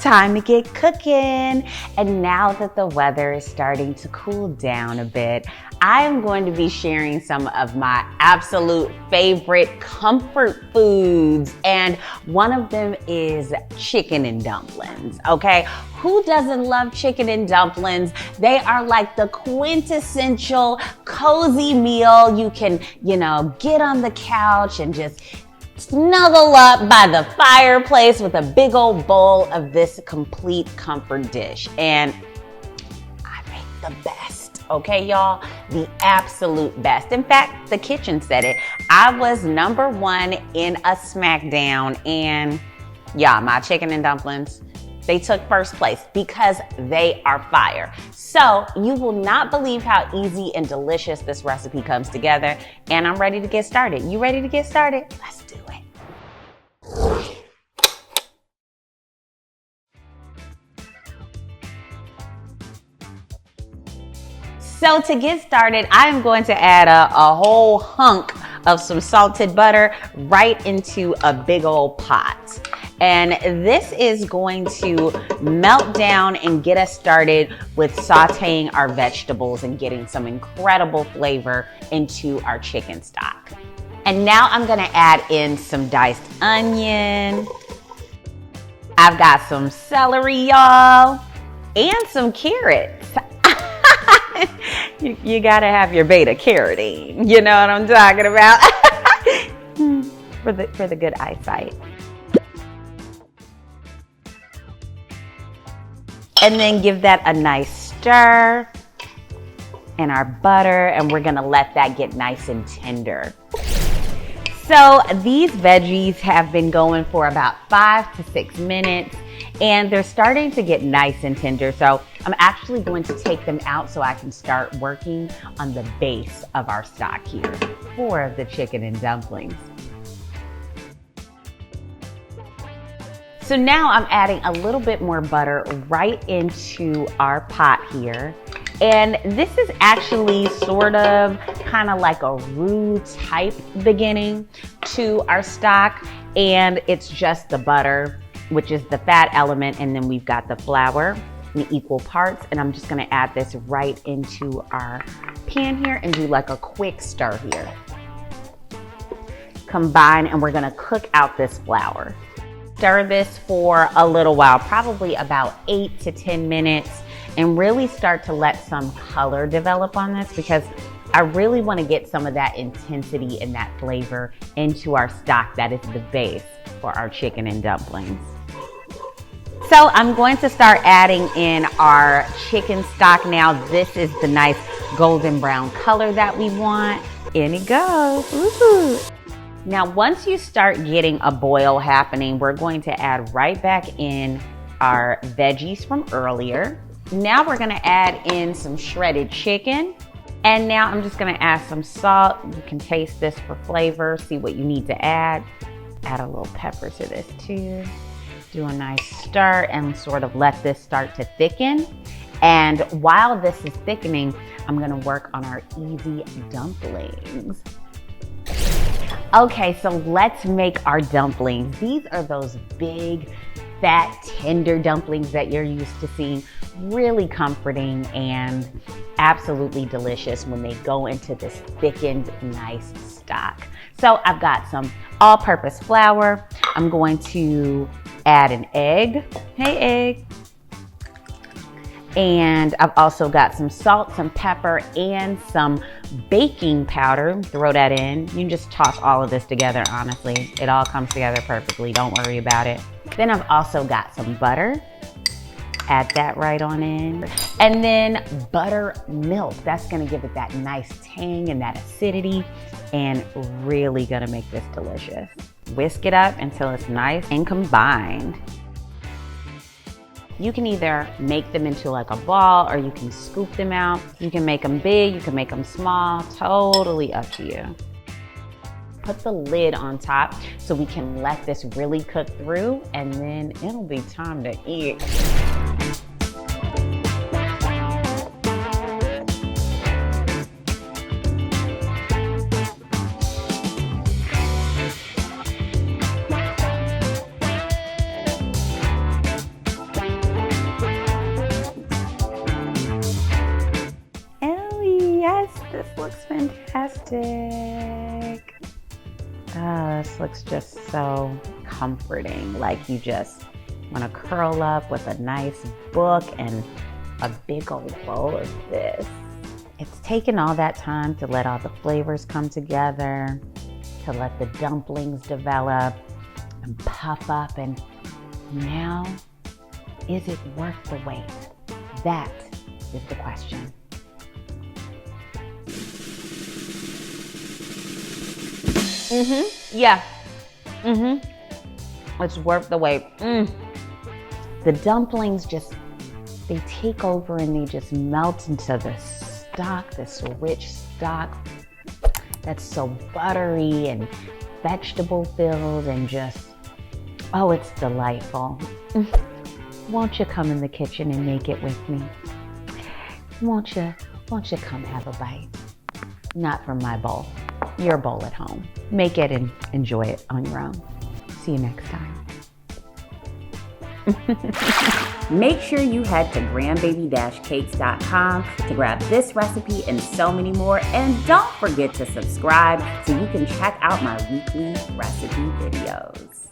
time to get cooking. And now that the weather is starting to cool down a bit, I am going to be sharing some of my absolute favorite comfort foods. And one of them is chicken and dumplings, okay? Who doesn't love chicken and dumplings? They are like the quintessential cozy meal. You can, get on the couch and just snuggle up by the fireplace with a big old bowl of this complete comfort dish. And I make the best, okay, y'all? The absolute best. In fact, the kitchen said it. I was #1 in a SmackDown, and yeah, my chicken and dumplings, they took first place because they are fire. So you will not believe how easy and delicious this recipe comes together. And I'm ready to get started. You ready to get started? Let's do it. So to get started, I am going to add a whole hunk of some salted butter right into a big old pot. And this is going to melt down and get us started with sauteing our vegetables and getting some incredible flavor into our chicken stock. And now I'm gonna add in some diced onion. I've got some celery, y'all, and some carrots. You gotta have your beta carotene. You know what I'm talking about? for the good eyesight. And then give that a nice stir in our butter, and we're gonna let that get nice and tender. So these veggies have been going for about 5 to 6 minutes, and they're starting to get nice and tender. So I'm actually going to take them out so I can start working on the base of our stock here for the chicken and dumplings. So now I'm adding a little bit more butter right into our pot here. And this is actually sort of kind of like a roux type beginning to our stock. And it's just the butter, which is the fat element. And then we've got the flour in equal parts. And I'm just gonna add this right into our pan here and do like a quick stir here. Combine, and we're gonna cook out this flour. Stir this for a little while, probably about 8 to 10 minutes, and really start to let some color develop on this, because I really want to get some of that intensity and that flavor into our stock that is the base for our chicken and dumplings. So I'm going to start adding in our chicken stock now. This is the nice golden brown color that we want. In it goes. Ooh. Now, once you start getting a boil happening, we're going to add right back in our veggies from earlier. Now we're gonna add in some shredded chicken. And now I'm just gonna add some salt. You can taste this for flavor, see what you need to add. Add a little pepper to this too. Do a nice stir and sort of let this start to thicken. And while this is thickening, I'm gonna work on our easy dumplings. Okay, so let's make our dumplings. These are those big, fat, tender dumplings that you're used to seeing. Really comforting and absolutely delicious when they go into this thickened, nice stock. So I've got some all-purpose flour. I'm going to add an egg. Hey, egg. And I've also got some salt, some pepper, and some baking powder. Throw that in. You can just toss all of this together, honestly. It all comes together perfectly. Don't worry about it. Then I've also got some butter. Add that right on in. And then buttermilk. That's gonna give it that nice tang and that acidity, and really gonna make this delicious. Whisk it up until it's nice and combined. You can either make them into like a ball, or you can scoop them out. You can make them big, you can make them small, totally up to you. Put the lid on top so we can let this really cook through, and then it'll be time to eat. looks fantastic. Oh, this looks just so comforting. Like you just want to curl up with a nice book and a big old bowl of this. It's taken all that time to let all the flavors come together, to let the dumplings develop and puff up, and now, is it worth the wait? That is the question. Yeah. It's worth the wait. The dumplings they take over and they just melt into the stock, this rich stock that's so buttery and vegetable filled and just, oh, it's delightful. Won't you come in the kitchen and make it with me? Won't you come have a bite? Not from my bowl, your bowl at home. Make it and enjoy it on your own. See you next time. Make sure you head to grandbaby-cakes.com to grab this recipe and so many more. And don't forget to subscribe so you can check out my weekly recipe videos.